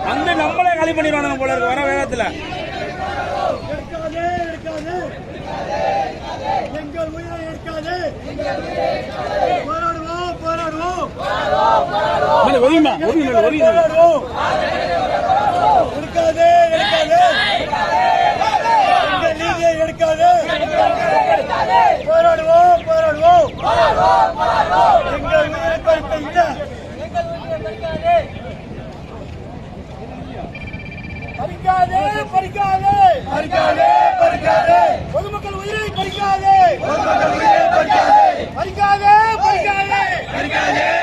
வந்து நம்மளே காலி பண்ணிடுவாங்க போல இருக்கு வர வேகத்துல. எங்கள் உயிரை எடுக்காது. போராடுவோம் போராடுவோம் எடுக்காது எடுக்காது. எங்கள் நீதியை எடுக்காது. போராடுவோம் போராடுவோம் எங்கள் உயிரை பறிக்க இல்லை. பறிக்காதே பறிக்காதே பறிக்காதே பறிக்காதே. பொதுமக்கள் உயிரை பறிக்காதே. பொதுமக்கள் உயிரை பறிக்காதே. பறிக்காதே பறிக்காதே பறிக்காதே.